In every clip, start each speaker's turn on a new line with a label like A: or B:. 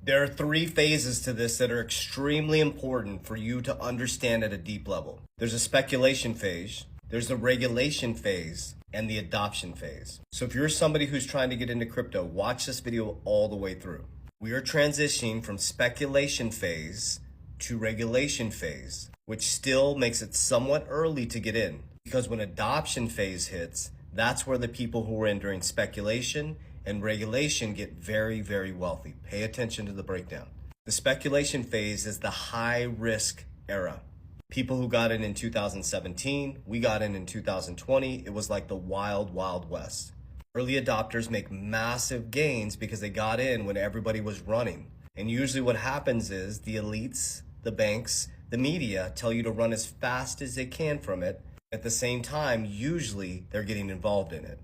A: There are three phases to this that are extremely important for you to understand at a deep level. There's a speculation phase, there's the regulation phase, and the adoption phase. So if you're somebody who's trying to get into crypto, watch this video all the way through. We are transitioning from speculation phase to regulation phase, which still makes it somewhat early to get in. Because when adoption phase hits, that's where the people who were in during speculation and regulation get very, very wealthy. Pay attention to the breakdown. The speculation phase is the high risk era. People who got in 2017, we got in 2020. It was like the wild, wild west. Early adopters make massive gains because they got in when everybody was running. And usually what happens is the elites, the banks, the media tell you to run as fast as they can from it. At the same time, usually they're getting involved in it.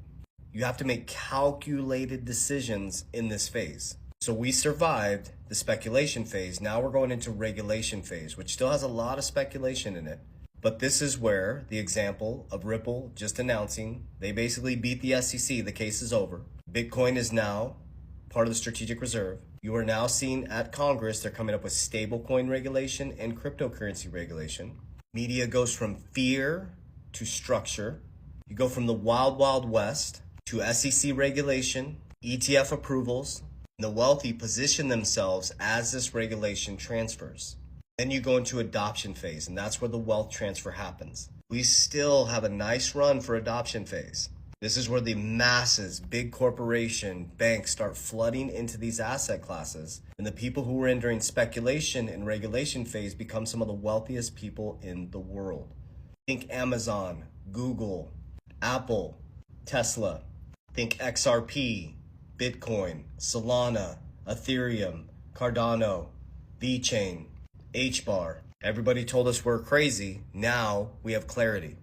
A: You have to make calculated decisions in this phase. So we survived the speculation phase. Now we're going into regulation phase, which still has a lot of speculation in it. But this is where the example of Ripple just announcing, they basically beat the SEC, the case is over. Bitcoin is now part of the strategic reserve. You are now seeing at Congress, they're coming up with stablecoin regulation and cryptocurrency regulation. Media goes from fear to structure. You go from the wild, wild west to SEC regulation, ETF approvals. And the wealthy position themselves as this regulation transfers. Then you go into adoption phase, and that's where the wealth transfer happens. We still have a nice run for adoption phase. This is where the masses, big corporation, banks start flooding into these asset classes. And the people who were in during speculation and regulation phase become some of the wealthiest people in the world. Think Amazon, Google, Apple, Tesla. Think XRP, Bitcoin, Solana, Ethereum, Cardano, VeChain, HBAR. Everybody told us we're crazy. Now we have clarity.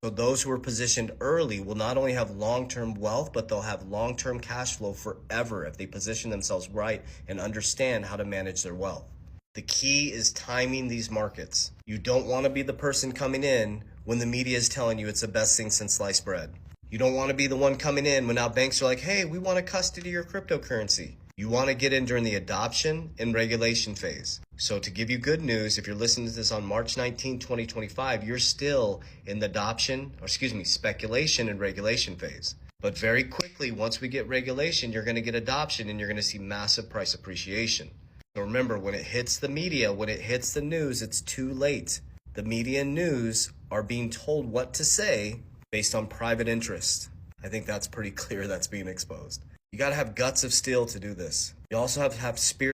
A: So those who are positioned early will not only have long-term wealth, but they'll have long-term cash flow forever if they position themselves right and understand how to manage their wealth. The key is timing these markets. You don't want to be the person coming in when the media is telling you it's the best thing since sliced bread. You don't want to be the one coming in when now banks are like, hey, we want to custody your cryptocurrency. You want to get in during the adoption and regulation phase. So to give you good news, if you're listening to this on March 19, 2025, you're still in the speculation and regulation phase. But very quickly, once we get regulation, you're going to get adoption and you're going to see massive price appreciation. So remember, when it hits the media, when it hits the news, it's too late. The media and news are being told what to say based on private interest. I think that's pretty clear that's being exposed. You gotta have guts of steel to do this. You also have to have